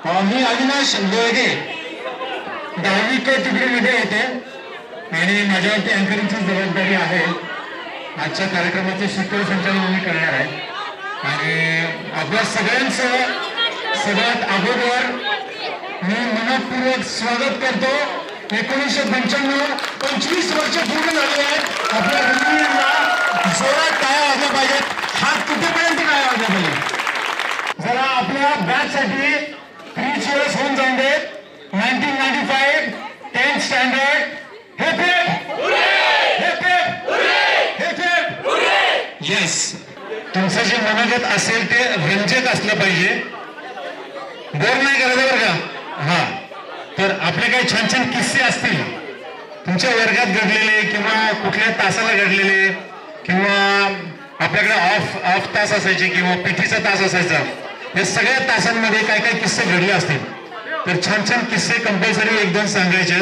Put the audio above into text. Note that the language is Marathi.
मी अविनाश लोळगे 10वी के तुकडीमध्ये येते आणि माझ्यावरती अँकरिंगची जबाबदारी आहे. आजच्या कार्यक्रमाचे सूत्रसंचालन मी करणार आहे आणि आपल्या सगळ्यांचं सगळ्यात अगोदर मी मनपूर्वक स्वागत करतो. 1995 25 वर्ष पूर्ण झाली आहेत. आपल्या मुलींना जोरात टाळ्या वाजल्या पाहिजेत. हात कुठेपर्यंत टाळ्या वाजल्या पाहिजे. जरा आपल्या बॅचसाठी 3 cheers होऊन जाऊन देत. 1995 10th स्टँडर्ड येस. तुमचं जे मनोगत असेल ते रंजक असलं पाहिजे. बोर नाही करायचं बरं का. हा, तर आपले काही छान छान किस्से असतील तुमच्या वर्गात घडलेले किंवा कुठल्या तासाला घडलेले किंवा आपल्याकडे ऑफ तास असायचे किंवा पीटीचा तास असायचा, या सगळ्या तासांमध्ये काय काय किस्से घडले असतील तर छान छान किस्से कंपल्सरी 1-2 सांगायचे.